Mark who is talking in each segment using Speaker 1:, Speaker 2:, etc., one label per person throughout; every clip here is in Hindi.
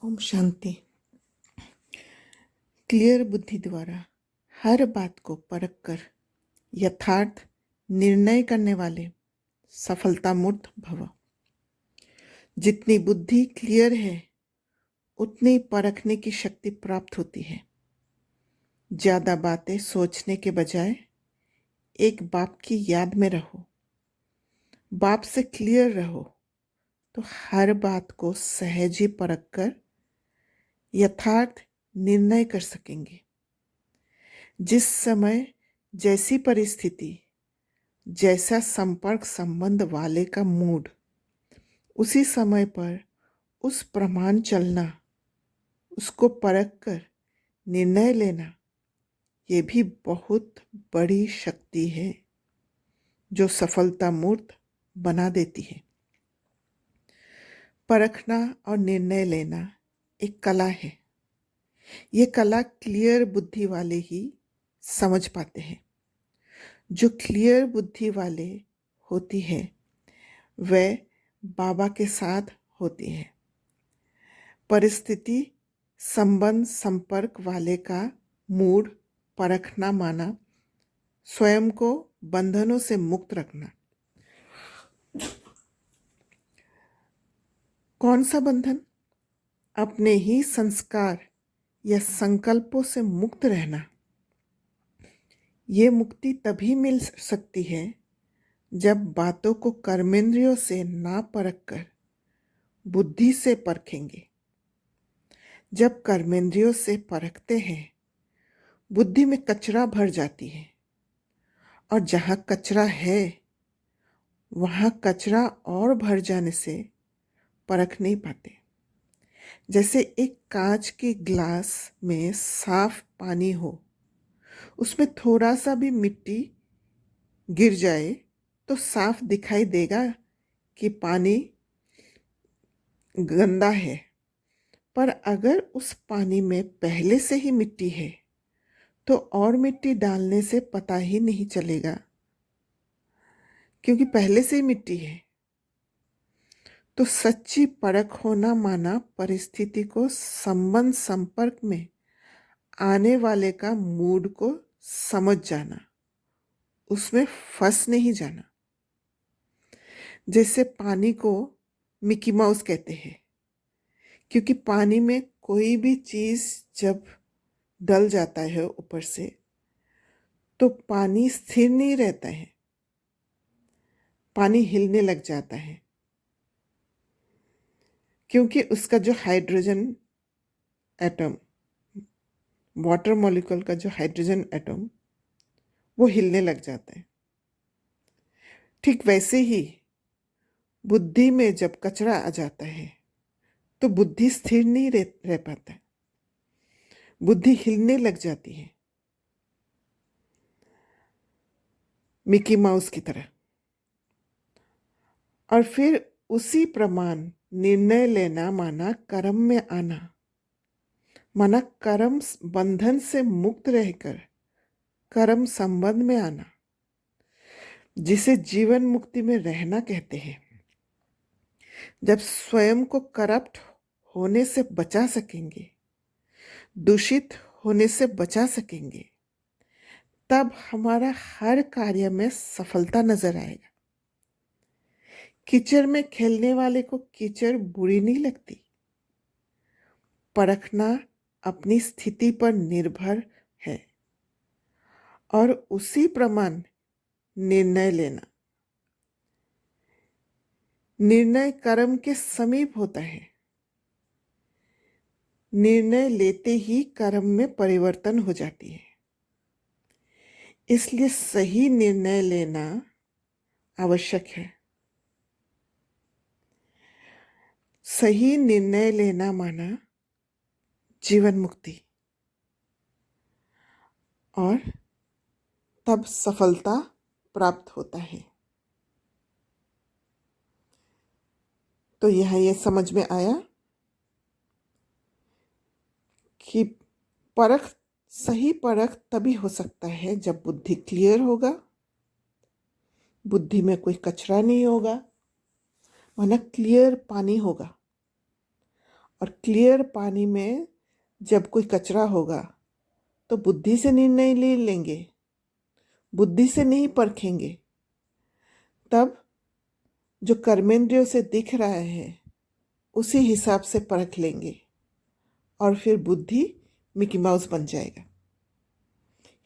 Speaker 1: ओम शांति। क्लियर बुद्धि द्वारा हर बात को परखकर यथार्थ निर्णय करने वाले सफलता मूर्त भव। जितनी बुद्धि क्लियर है उतनी परखने की शक्ति प्राप्त होती है। ज़्यादा बातें सोचने के बजाय एक बाप की याद में रहो, बाप से क्लियर रहो, तो हर बात को सहज ही परख कर यथार्थ निर्णय कर सकेंगे। जिस समय जैसी परिस्थिति, जैसा संपर्क संबंध वाले का मूड, उसी समय पर उस प्रमाण चलना, उसको परख कर निर्णय लेना, ये भी बहुत बड़ी शक्ति है जो सफलता मूर्त बना देती है। परखना और निर्णय लेना एक कला है। ये कला क्लियर बुद्धि वाले ही समझ पाते हैं। जो क्लियर बुद्धि वाले होती है वह बाबा के साथ होती है। परिस्थिति संबंध संपर्क वाले का मूड परखना माना स्वयं को बंधनों से मुक्त रखना। कौन सा बंधन? अपने ही संस्कार या संकल्पों से मुक्त रहना। ये मुक्ति तभी मिल सकती है जब बातों को कर्मेंद्रियों से ना परख कर बुद्धि से परखेंगे। जब कर्मेंद्रियों से परखते हैं बुद्धि में कचरा भर जाती है, और जहाँ कचरा है वहाँ कचरा और भर जाने से परख नहीं पाते। जैसे एक कांच के ग्लास में साफ पानी हो, उसमें थोड़ा सा भी मिट्टी गिर जाए तो साफ दिखाई देगा कि पानी गंदा है। पर अगर उस पानी में पहले से ही मिट्टी है तो और मिट्टी डालने से पता ही नहीं चलेगा, क्योंकि पहले से ही मिट्टी है। तो सच्ची परख होना माना परिस्थिति को संबंध संपर्क में आने वाले का मूड को समझ जाना, उसमें फंस नहीं जाना। जैसे पानी को मिकी माउस कहते हैं, क्योंकि पानी में कोई भी चीज़ जब डल जाता है ऊपर से तो पानी स्थिर नहीं रहता है, पानी हिलने लग जाता है, क्योंकि उसका जो हाइड्रोजन एटम, वाटर मॉलिक्यूल का जो हाइड्रोजन एटम, वो हिलने लग जाता है। ठीक वैसे ही बुद्धि में जब कचरा आ जाता है तो बुद्धि स्थिर नहीं रह पाता, बुद्धि हिलने लग जाती है, मिकी माउस की तरह। और फिर उसी प्रमाण निर्णय लेना माना कर्म में आना, माना कर्म बंधन से मुक्त रहकर कर्म संबंध में आना, जिसे जीवन मुक्ति में रहना कहते हैं। जब स्वयं को करप्ट होने से बचा सकेंगे, दूषित होने से बचा सकेंगे, तब हमारा हर कार्य में सफलता नजर आएगा। कीचड़ में खेलने वाले को कीचड़ बुरी नहीं लगती। परखना अपनी स्थिति पर निर्भर है और उसी प्रमाण निर्णय लेना। निर्णय कर्म के समीप होता है। निर्णय लेते ही कर्म में परिवर्तन हो जाती है। इसलिए सही निर्णय लेना आवश्यक है। सही निर्णय लेना माना जीवन मुक्ति, और तब सफलता प्राप्त होता है। तो यहाँ ये समझ में आया कि सही परख तभी हो सकता है जब बुद्धि क्लियर होगा, बुद्धि में कोई कचरा नहीं होगा, माना क्लियर पानी होगा, और क्लियर पानी में जब कोई कचरा होगा तो बुद्धि से निर्णय ले लेंगे, बुद्धि से नहीं परखेंगे। तब जो कर्मेंद्रियों से दिख रहा है उसी हिसाब से परख लेंगे और फिर बुद्धि मिकी माउस बन जाएगा,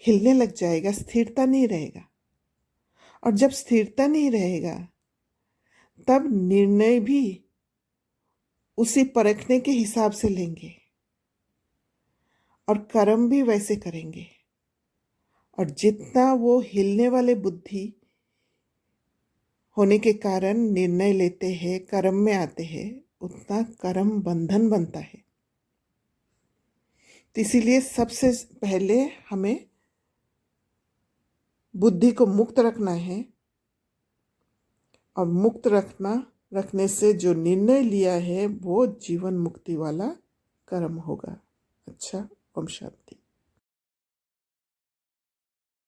Speaker 1: हिलने लग जाएगा, स्थिरता नहीं रहेगा। और जब स्थिरता नहीं रहेगा तब निर्णय भी उसी परखने के हिसाब से लेंगे और कर्म भी वैसे करेंगे। और जितना वो हिलने वाले बुद्धि होने के कारण निर्णय लेते हैं, कर्म में आते हैं, उतना कर्म बंधन बनता है। तो इसीलिए सबसे पहले हमें बुद्धि को मुक्त रखना है और मुक्त रखने से जो निर्णय लिया है वो जीवन मुक्ति वाला कर्म होगा। अच्छा, ओम शांति।